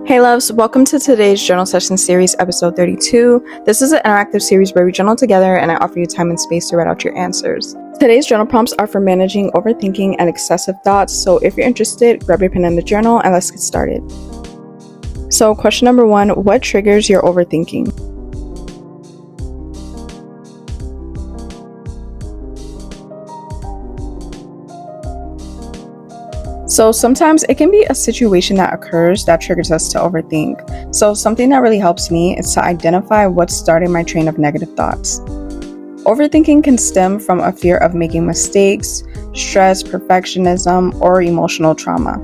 Hey loves, welcome to today's journal session series, episode 32. This is an interactive series where we journal together and I offer you time and space to write out your answers. Today's journal prompts are for managing overthinking and excessive thoughts, so if you're interested, grab your pen and the journal and let's get started. So question number 1, what triggers your overthinking? So sometimes it can be a situation that occurs that triggers us to overthink. So something that really helps me is to identify what's starting my train of negative thoughts. Overthinking can stem from a fear of making mistakes, stress, perfectionism, or emotional trauma.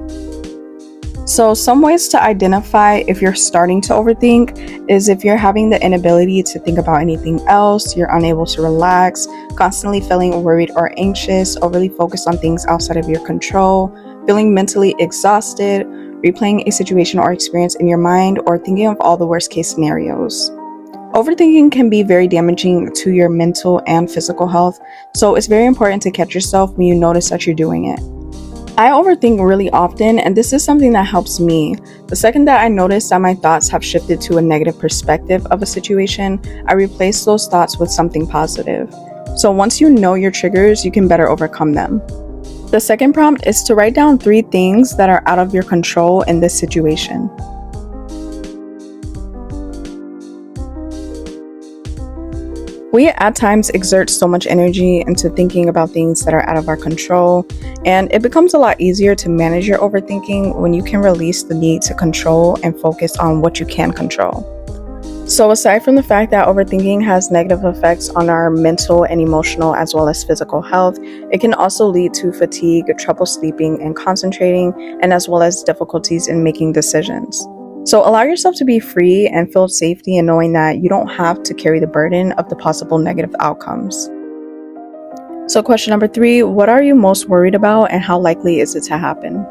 So some ways to identify if you're starting to overthink is if you're having the inability to think about anything else, you're unable to relax, constantly feeling worried or anxious, overly focused on things outside of your control, feeling mentally exhausted, replaying a situation or experience in your mind, or thinking of all the worst case scenarios. Overthinking can be very damaging to your mental and physical health, so it's very important to catch yourself when you notice that you're doing it. I overthink really often, and this is something that helps me. The second that I notice that my thoughts have shifted to a negative perspective of a situation, I replace those thoughts with something positive. So once you know your triggers, you can better overcome them. The second prompt is to write down 3 things that are out of your control in this situation. We at times exert so much energy into thinking about things that are out of our control, and it becomes a lot easier to manage your overthinking when you can release the need to control and focus on what you can control. So aside from the fact that overthinking has negative effects on our mental and emotional as well as physical health, it can also lead to fatigue, trouble sleeping and concentrating, and as well as difficulties in making decisions. So allow yourself to be free and feel safety in knowing that you don't have to carry the burden of the possible negative outcomes. So question number 3, what are you most worried about and how likely is it to happen?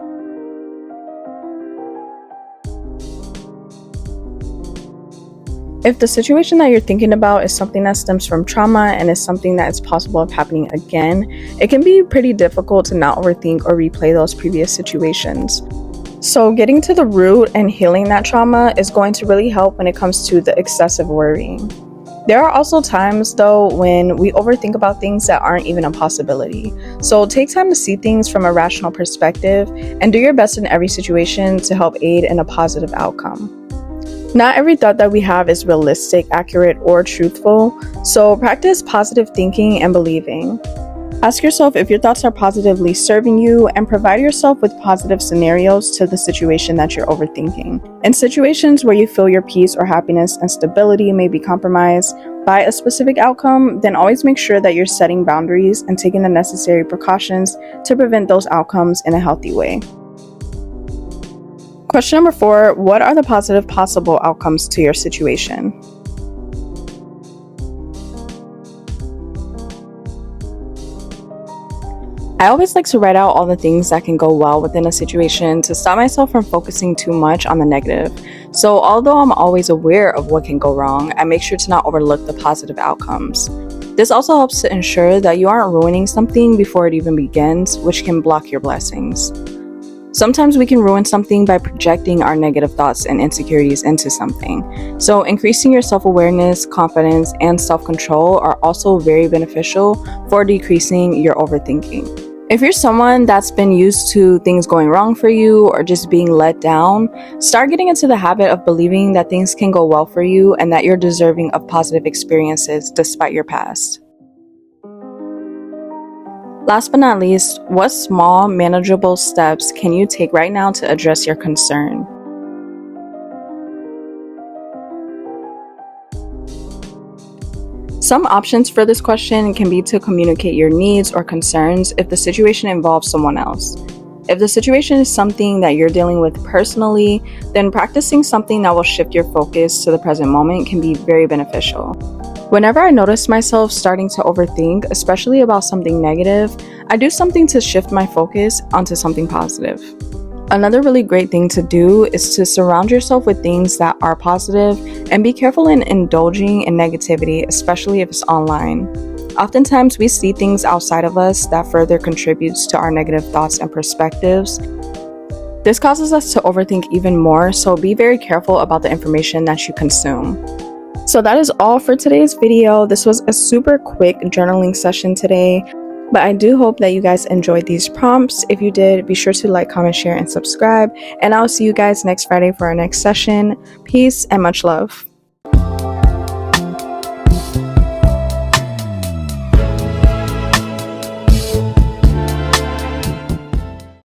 If the situation that you're thinking about is something that stems from trauma and is something that is possible of happening again, it can be pretty difficult to not overthink or replay those previous situations. So getting to the root and healing that trauma is going to really help when it comes to the excessive worrying. There are also times though when we overthink about things that aren't even a possibility. So take time to see things from a rational perspective and do your best in every situation to help aid in a positive outcome. Not every thought that we have is realistic, accurate, or truthful, so practice positive thinking and believing. Ask yourself if your thoughts are positively serving you and provide yourself with positive scenarios to the situation that you're overthinking. In situations where you feel your peace or happiness and stability may be compromised by a specific outcome, then always make sure that you're setting boundaries and taking the necessary precautions to prevent those outcomes in a healthy way. Question number 4, what are the positive possible outcomes to your situation? I always like to write out all the things that can go well within a situation to stop myself from focusing too much on the negative. So although I'm always aware of what can go wrong, I make sure to not overlook the positive outcomes. This also helps to ensure that you aren't ruining something before it even begins, which can block your blessings. Sometimes we can ruin something by projecting our negative thoughts and insecurities into something. So increasing your self-awareness, confidence, and self-control are also very beneficial for decreasing your overthinking. If you're someone that's been used to things going wrong for you or just being let down, start getting into the habit of believing that things can go well for you and that you're deserving of positive experiences despite your past. Last but not least, what small, manageable steps can you take right now to address your concern? Some options for this question can be to communicate your needs or concerns if the situation involves someone else. If the situation is something that you're dealing with personally, then practicing something that will shift your focus to the present moment can be very beneficial. Whenever I notice myself starting to overthink, especially about something negative, I do something to shift my focus onto something positive. Another really great thing to do is to surround yourself with things that are positive and be careful in indulging in negativity, especially if it's online. Oftentimes we see things outside of us that further contributes to our negative thoughts and perspectives. This causes us to overthink even more, so be very careful about the information that you consume. So that is all for today's video. This was a super quick journaling session today, but I do hope that you guys enjoyed these prompts. If you did, be sure to like, comment, share, and subscribe, and I'll see you guys next Friday for our next session. Peace and much love.